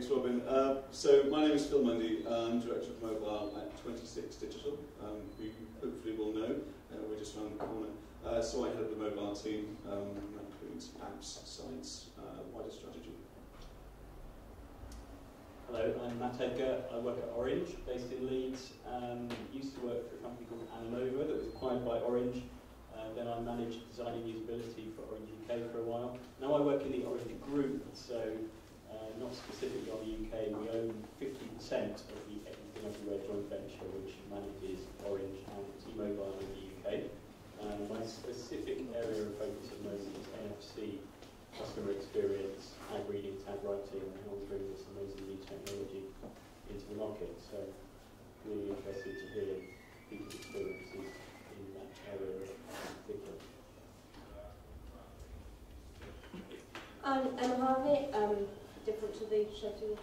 Thanks, Robin. So my name is Phil Mundy. I'm Director of Mobile at 26 Digital, who you hopefully will know. We're just around the corner. So I head up the mobile team, that includes apps, sites, wider strategy. Hello, I'm Matt Edgar. I work at Orange, based in Leeds. Used to work for a company called Anamova that was acquired by Orange. Then I managed design and usability for Orange UK for a while. Now I work in the Orange Group, so not specifically on the UK. We own 50% of the Everything Everywhere joint venture, which manages Orange and T-Mobile in the UK. My specific area of focus at the moment is NFC, customer experience, tag reading, tag writing, and how we bring this amazing new technology into the market. So really interested to hear people's experiences in that area in particular. I'm Emma Harvey, different to the scheduled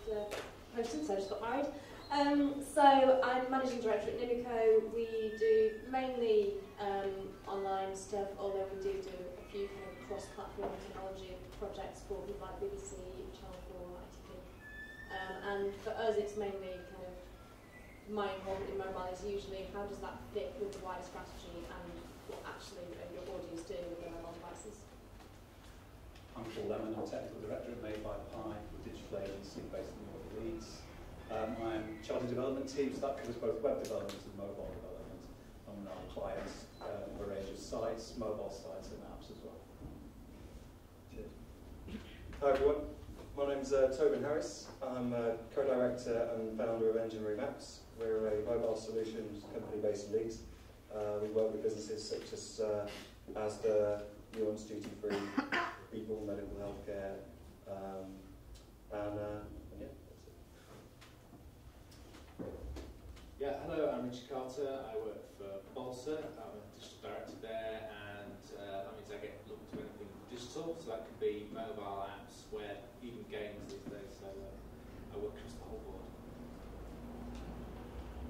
person, so I just got married. So I'm Managing Director at Nimico. We do mainly online stuff, although we do a few kind of cross-platform technology projects for people like BBC, Channel 4, ITV. And for us it's mainly kind of, my involvement in mobile is usually how does that fit with the wider strategy and what actually your audience do with their mobile devices. I'm Paul Lemon, I'm Technical Director at Made by Pi, a digital agency based in North Leeds. I'm charged the development team, so that covers both web development and mobile development. And our clients have a range of sites, mobile sites and apps as well. Cheers. Hi everyone, my name's Tobin Harris. I'm co-director and founder of Engine Room Apps. We're a mobile solutions company based in Leeds. We work with businesses such as Asda, Nuance Duty Free, people, medical healthcare, and yeah, that's it. Yeah, hello, I'm Richard Carter. I work for Balsa. I'm a digital director there, and that means I get looked to anything digital, so that could be mobile apps, web, even games these days, so I work across the whole board.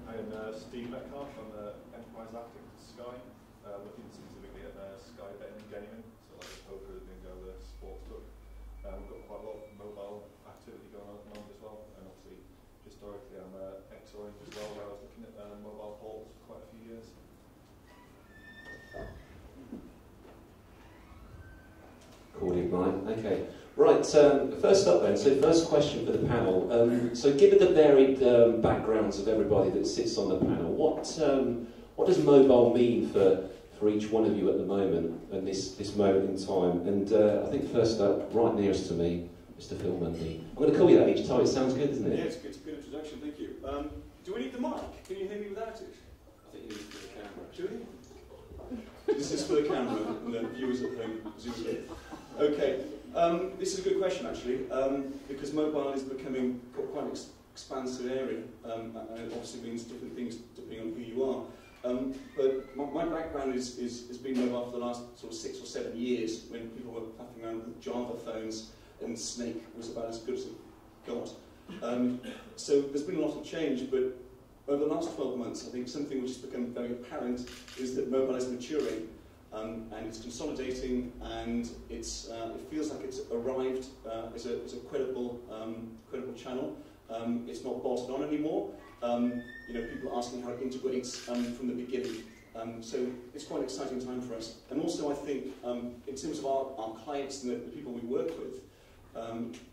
I'm Steve Metcalf. I'm the Enterprise Architect at Sky, looking specifically at Sky betting and gaming, so like the poker, the bingo, the sports book. We've got quite a lot of mobile activity going on at the moment as well, and obviously historically I'm ex-Orange as well, where I was looking at mobile halls for quite a few years. Recording, right, okay. Right, first up then, so first question for the panel. So given the varied backgrounds of everybody that sits on the panel, what does mobile mean for each one of you at the moment, and this moment in time? And I think first up, right nearest to me, Mr. Phil Mundy. I'm going to call you that each time, it sounds good, doesn't it? Yeah, it's a good introduction, thank you. Do we need the mic? Can you hear me without it? I think you need it for the camera. Do we? This is for the camera, and the viewers at home, presumably. Okay, this is a good question actually, because mobile is becoming quite an expansive area, and it obviously means different things depending on who you are. But my background has been mobile for the last sort of 6 or 7 years, when people were faffing around with Java phones and Snake was about as good as it got. So there's been a lot of change, but over the last 12 months, I think something which has become very apparent is that mobile is maturing, and it's consolidating, and it feels like it's arrived as a credible channel. It's not bolted on anymore. You know, people are asking how it integrates from the beginning. So it's quite an exciting time for us. And also I think in terms of our clients and the people we work with,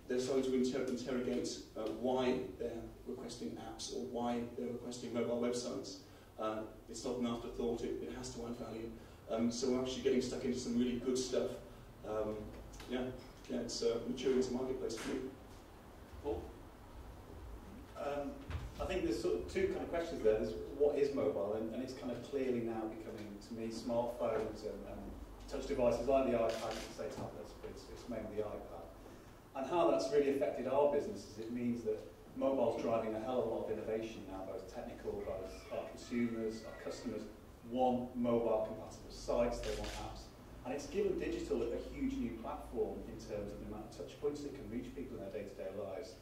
they're starting to interrogate why they're requesting apps or why they're requesting mobile websites. It's not an afterthought, it has to add value. So we're actually getting stuck into some really good stuff. Yeah, it's maturing as a marketplace for me. Paul? I think there's sort of two kind of questions there. There's what is mobile, and it's kind of clearly now becoming, to me, smartphones and touch devices like the iPad, you can say tablets, but it's mainly the iPad. And how that's really affected our businesses, it means that mobile's driving a hell of a lot of innovation now, both technical, both our consumers, our customers want mobile compatible sites, they want apps. And it's given digital a huge new platform in terms of the amount of touch points that can reach people in their day-to-day lives.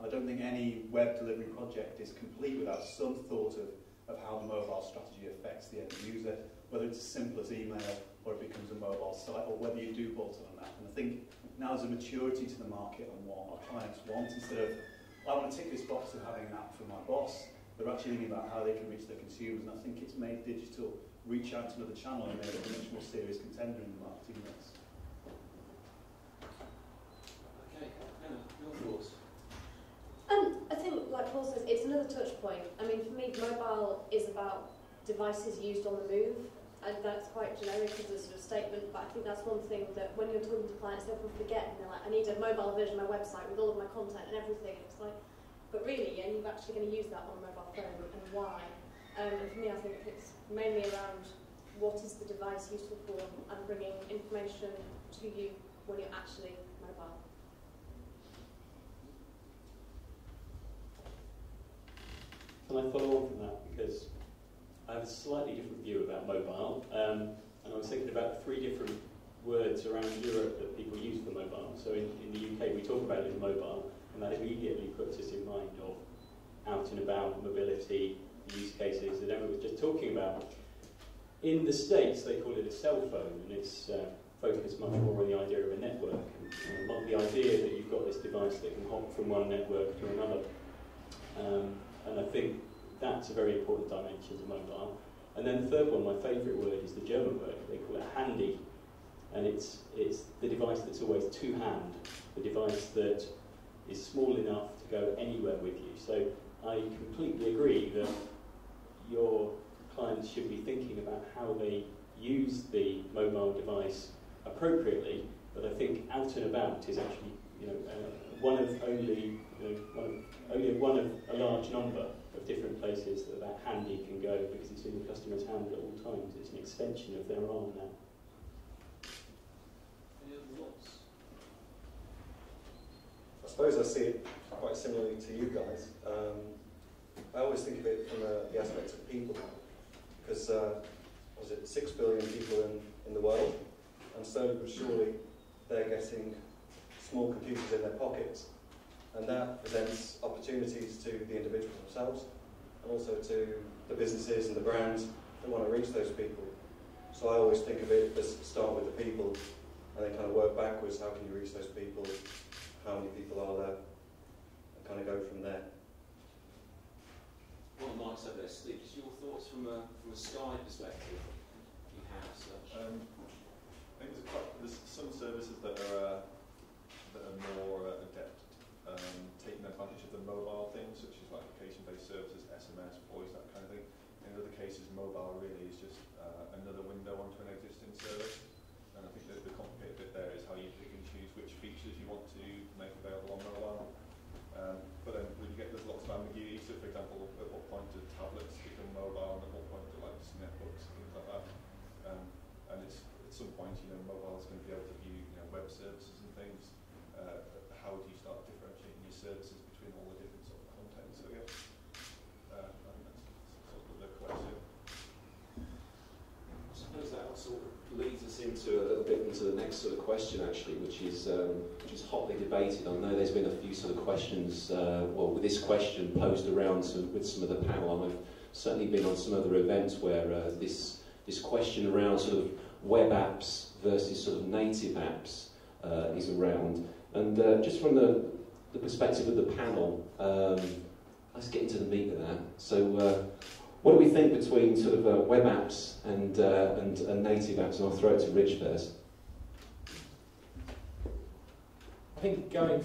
I don't think any web delivery project is complete without some thought of how the mobile strategy affects the end user, whether it's as simple as email or it becomes a mobile site, or whether you do bolt on an app. And I think now there's a maturity to the market on what our clients want. Instead of I want to tick this box of having an app for my boss. They're actually thinking about how they can reach their consumers, and I think it's made digital reach out to another channel and make it a much more serious contender in the marketing mix. Okay, Hannah, your thoughts? I think, like Paul says, it's another touch point. I mean, for me, mobile is about devices used on the move, and that's quite generic as a sort of statement, but I think that's one thing that when you're talking to clients, they often forget, and they're like, I need a mobile version of my website with all of my content and everything. It's like, but really, yeah, you're actually going to use that on a mobile phone, and why? And for me, I think it's mainly around what is the device useful for, and bringing information to you when you're actually mobile. Can I follow on from that? Because I have a slightly different view about mobile, and I was thinking about 3 different words around Europe that people use for mobile. So in the UK, we talk about it as mobile, and that immediately puts us in mind of out and about mobility use cases that Emma was just talking about. In the States, they call it a cell phone, and it's focused much more on the idea of a network, and the idea that you've got this device that can hop from one network to another. And I think that's a very important dimension to mobile. And then the third one, my favourite word, is the German word. They call it handy. And it's the device that's always to hand, the device that is small enough to go anywhere with you. So I completely agree that your clients should be thinking about how they use the mobile device appropriately, but I think out and about is actually, one of a large number of different places that handy can go, because it's in the customer's hand at all times. It's an extension of their arm now. Any other thoughts? I suppose I see it quite similarly to you guys. I always think of it from the aspect of people, because was it 6 billion people in the world, and slowly but surely they're getting small computers in their pockets, and that presents opportunities to the individuals themselves, and also to the businesses and the brands that want to reach those people. So I always think of it as start with the people, and then kind of work backwards. How can you reach those people? How many people are there? And kind of go from there. One of Mike's over there, Steve, just your thoughts from a Sky perspective, if you have such. I think there's some services that are more adept taking advantage of the mobile things, such as like application-based services, SMS, voice, that kind of thing. In other cases, mobile really is just another window onto an existing service. And I think that the complicated bit there is how you pick and choose which features you want to make available on mobile. But then there's lots of ambiguity. So, for example, at what point do tablets become mobile, and at what point do netbooks, things like that. And it's at some point, mobile is going to be able to view web services and things. How do you start differentiating your services between all the different sort of content? So yeah, I think that's sort of the question. I suppose that sort of leads us into a little bit into the next sort of question, actually, which is hotly debated. I know there's been a few sort of questions, with this question posed around with some of the panel. I've certainly been on some other events where this question around sort of web apps versus sort of native apps is around. And just from the perspective of the panel, let's get into the meat of that. So what do we think between sort of web apps and native apps? And I'll throw it to Rich first. I think going